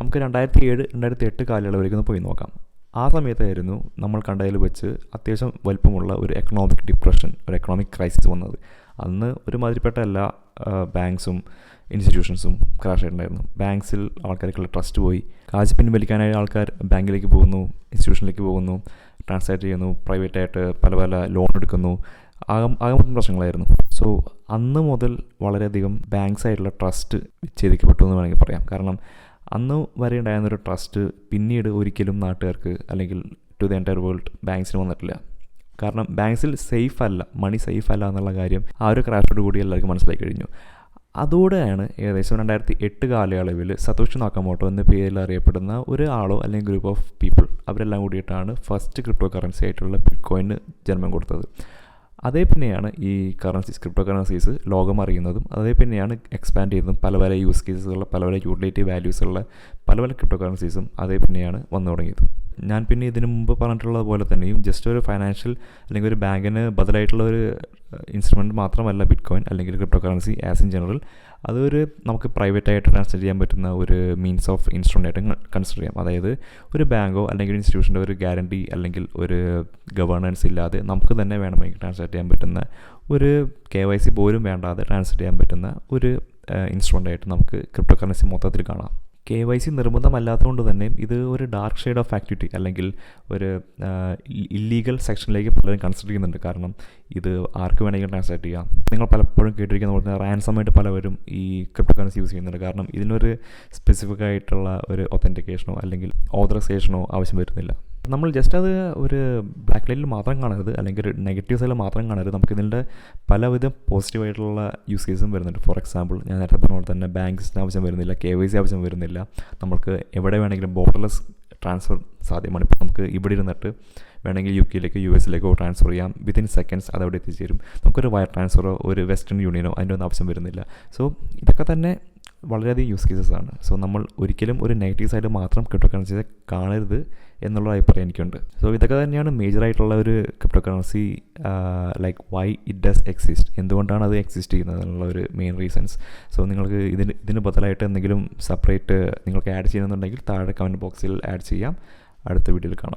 നമുക്ക് 2007 2008 കാലയളവിലേക്ക് ഒന്ന് പോയി നോക്കാം. ആ സമയത്തായിരുന്നു നമ്മൾ കണ്ടതിൽ വെച്ച് അത്യാവശ്യം വലിപ്പമുള്ള ഒരു എക്കണോമിക് ഡിപ്രഷൻ, ഒരു എക്കണോമിക് ക്രൈസിസ് വന്നത്. അന്ന് ഒരുമാതിരിപ്പെട്ട എല്ലാ ബാങ്ക്സും ഇൻസ്റ്റിറ്റ്യൂഷൻസും ക്രാഷ് ആയിട്ടുണ്ടായിരുന്നു. ബാങ്ക്സിൽ ആൾക്കാർക്കുള്ള ട്രസ്റ്റ് പോയി, കാശ് പിൻവലിക്കാനായി ആൾക്കാർ ബാങ്കിലേക്ക് പോകുന്നു, ഇൻസ്റ്റിറ്റ്യൂഷനിലേക്ക് പോകുന്നു, ട്രാൻസാക്ട് ചെയ്യുന്നു, പ്രൈവറ്റായിട്ട് പല പല ലോൺ എടുക്കുന്നു, ആകെ പ്രശ്നങ്ങളായിരുന്നു. സോ അന്ന് മുതൽ വളരെയധികം ബാങ്ക്സ് ആയിട്ടുള്ള ട്രസ്റ്റ് വിച്ഛേദിക്കപ്പെട്ടു എന്ന് വേണമെങ്കിൽ പറയാം. കാരണം അന്ന് വരെ ഉണ്ടായിരുന്നൊരു ട്രസ്റ്റ് പിന്നീട് ഒരിക്കലും നാട്ടുകാർക്ക് അല്ലെങ്കിൽ ടു ദ എൻ്റയർ വേൾഡ് ബാങ്ക്സിന് വന്നിട്ടില്ല. കാരണം ബാങ്ക്സിൽ സേഫ് അല്ല, മണി സേഫ് അല്ല എന്നുള്ള കാര്യം ആ ഒരു ക്രാഷോട് കൂടി എല്ലാവർക്കും മനസ്സിലായി കഴിഞ്ഞു. അതോടെയാണ് ഏകദേശം 2008 കാലയളവിൽ സതോഷി നാക്കാമോട്ടോ എന്ന പേരിൽ അറിയപ്പെടുന്ന ഒരു ആളോ അല്ലെങ്കിൽ ഗ്രൂപ്പ് ഓഫ് പീപ്പിൾ അവരെല്ലാം കൂടിയിട്ടാണ് ഫസ്റ്റ് ക്രിപ്റ്റോ കറൻസി ആയിട്ടുള്ള ബിറ്റ്കോയിന് ജന്മം കൊടുത്തത്. അതേ പിന്നെയാണ് ഈ ക്രിപ്റ്റോ കറൻസീസ് ലോകം അറിയുന്നതും അതേ പിന്നെയാണ് എക്സ്പാൻഡ് ചെയ്യുന്നതും. പല പല യൂസ് കേസുകളുള്ള പല പല യൂട്ടിലിറ്റി വാല്യൂസുള്ള പല പല ക്രിപ്റ്റോ കറൻസീസും അതേ പിന്നെയാണ് വന്നു തുടങ്ങിയത്. ഞാൻ പിന്നെ ഇതിനു മുമ്പ് പറഞ്ഞിട്ടുള്ളത് പോലെ തന്നെയും ജസ്റ്റ് ഒരു ഫൈനാൻഷ്യൽ അല്ലെങ്കിൽ ഒരു ബാങ്കിന് ബദലായിട്ടുള്ള ഒരു ഇൻസ്ട്രുമെൻറ്റ് മാത്രമല്ല ബിറ്റ്കോയിൻ അല്ലെങ്കിൽ crypto currency as in general. അതൊരു നമുക്ക് പ്രൈവറ്റായിട്ട് ട്രാൻസ്ഫർ ചെയ്യാൻ പറ്റുന്ന ഒരു മീൻസ് ഓഫ് ഇൻസ്ട്രുമെൻ്റ് ആയിട്ട് കൺസിഡർ ചെയ്യാം. അതായത് ഒരു ബാങ്കോ അല്ലെങ്കിൽ ഇൻസ്റ്റിറ്റ്യൂഷൻ്റെ ഒരു ഗ്യാരണ്ടി അല്ലെങ്കിൽ ഒരു ഗവേണൻസ് ഇല്ലാതെ നമുക്ക് തന്നെ വേണമെങ്കിൽ ട്രാൻസ്ഫർ ചെയ്യാൻ പറ്റുന്ന ഒരു KYC പോലും വേണ്ടാതെ ട്രാൻസ്ഫർ ചെയ്യാൻ പറ്റുന്ന ഒരു ഇൻസ്ട്രുമെൻ്റ് ആയിട്ട് നമുക്ക് ക്രിപ്റ്റോ കറൻസി മൊത്തത്തിൽ കാണാം. KYC നിർബന്ധമല്ലാത്തതുകൊണ്ട് തന്നെ ഇത് ഒരു ഡാർക്ക് ഷെയ്ഡ് ഓഫ് ആക്ടിവിറ്റി അല്ലെങ്കിൽ ഒരു ഇല്ലീഗൽ സെക്ഷനിലേക്ക് പലരും കൺസിഡർ ചെയ്യുന്നുണ്ട്. കാരണം ഇത് ആർക്ക് വേണമെങ്കിലും ട്രാൻസാക്ട് ചെയ്യാം. നിങ്ങൾ പലപ്പോഴും കേട്ടിരിക്കുന്ന പോലെ തന്നെ റാൻസമായിട്ട് പലവരും ഈ ക്രിപ്റ്റോ കറൻസി യൂസ് ചെയ്യുന്നുണ്ട്. കാരണം ഇതിനൊരു സ്പെസിഫിക് ആയിട്ടുള്ള ഒരു ഒത്തൻറ്റിക്കേഷനോ അല്ലെങ്കിൽ ഓതറൈസേഷനോ ആവശ്യം വരുന്നില്ല. നമ്മൾ ജസ്റ്റ് അത് ഒരു ബ്ലാക്ക് ലൈനിൽ മാത്രം കാണരുത് അല്ലെങ്കിൽ ഒരു നെഗറ്റീവ് സൈഡിൽ മാത്രം കാണരുത്. നമുക്കിതിൻ്റെ പലവിധ പോസിറ്റീവായിട്ടുള്ള യൂസ് കേസും വരുന്നുണ്ട്. ഫോർ എക്സാമ്പിൾ ഞാൻ നേരത്തെ പറഞ്ഞ പോലെ തന്നെ ബാങ്ക്സിന് ആവശ്യം വരുന്നില്ല, KYC ആവശ്യം വരുന്നില്ല. നമുക്ക് എവിടെ വേണമെങ്കിലും ബോർഡർലെസ് ട്രാൻസ്ഫർ സാധ്യമാണ്. ഇപ്പോൾ നമുക്ക് ഇവിടെ ഇരുന്നിട്ട് വേണമെങ്കിൽ UK യിലേക്കോ US ലേക്കോ ട്രാൻസ്ഫർ ചെയ്യാം. വിത്തിൻ സെക്കൻഡ്സ് അതവിടെ എത്തിച്ചേരും. നമുക്കൊരു വയർ ട്രാൻസ്ഫറോ ഒരു വെസ്റ്റേൺ യൂണിയനോ അതിൻ്റെ ഒന്നും ആവശ്യം വരുന്നില്ല. സോ ഇതൊക്കെ തന്നെ വളരെയധികം യൂസ് കേസസ് ആണ്. സോ നമ്മൾ ഒരിക്കലും ഒരു നെഗറ്റീവ് സൈഡ് മാത്രം ക്രിപ്റ്റോ കറൻസിയെ കാണരുത് എന്നുള്ള അഭിപ്രായം എനിക്കുണ്ട്. സോ ഇതൊക്കെ തന്നെയാണ് മേജറായിട്ടുള്ള ഒരു crypto currency like why it does exist, എന്തുകൊണ്ടാണ് അത് എക്സിസ്റ്റ് ചെയ്യുന്നത് എന്നുള്ള ഒരു മെയിൻ റീസൺസ്. സോ നിങ്ങൾക്ക് ഇതിന് ബദലായിട്ട് എന്തെങ്കിലും സെപ്പറേറ്റ് നിങ്ങൾക്ക് ആഡ് ചെയ്യണമെന്നുണ്ടെങ്കിൽ താഴെ കമൻറ്റ് ബോക്സിൽ ആഡ് ചെയ്യാം. അടുത്ത വീഡിയോയിൽ കാണാം.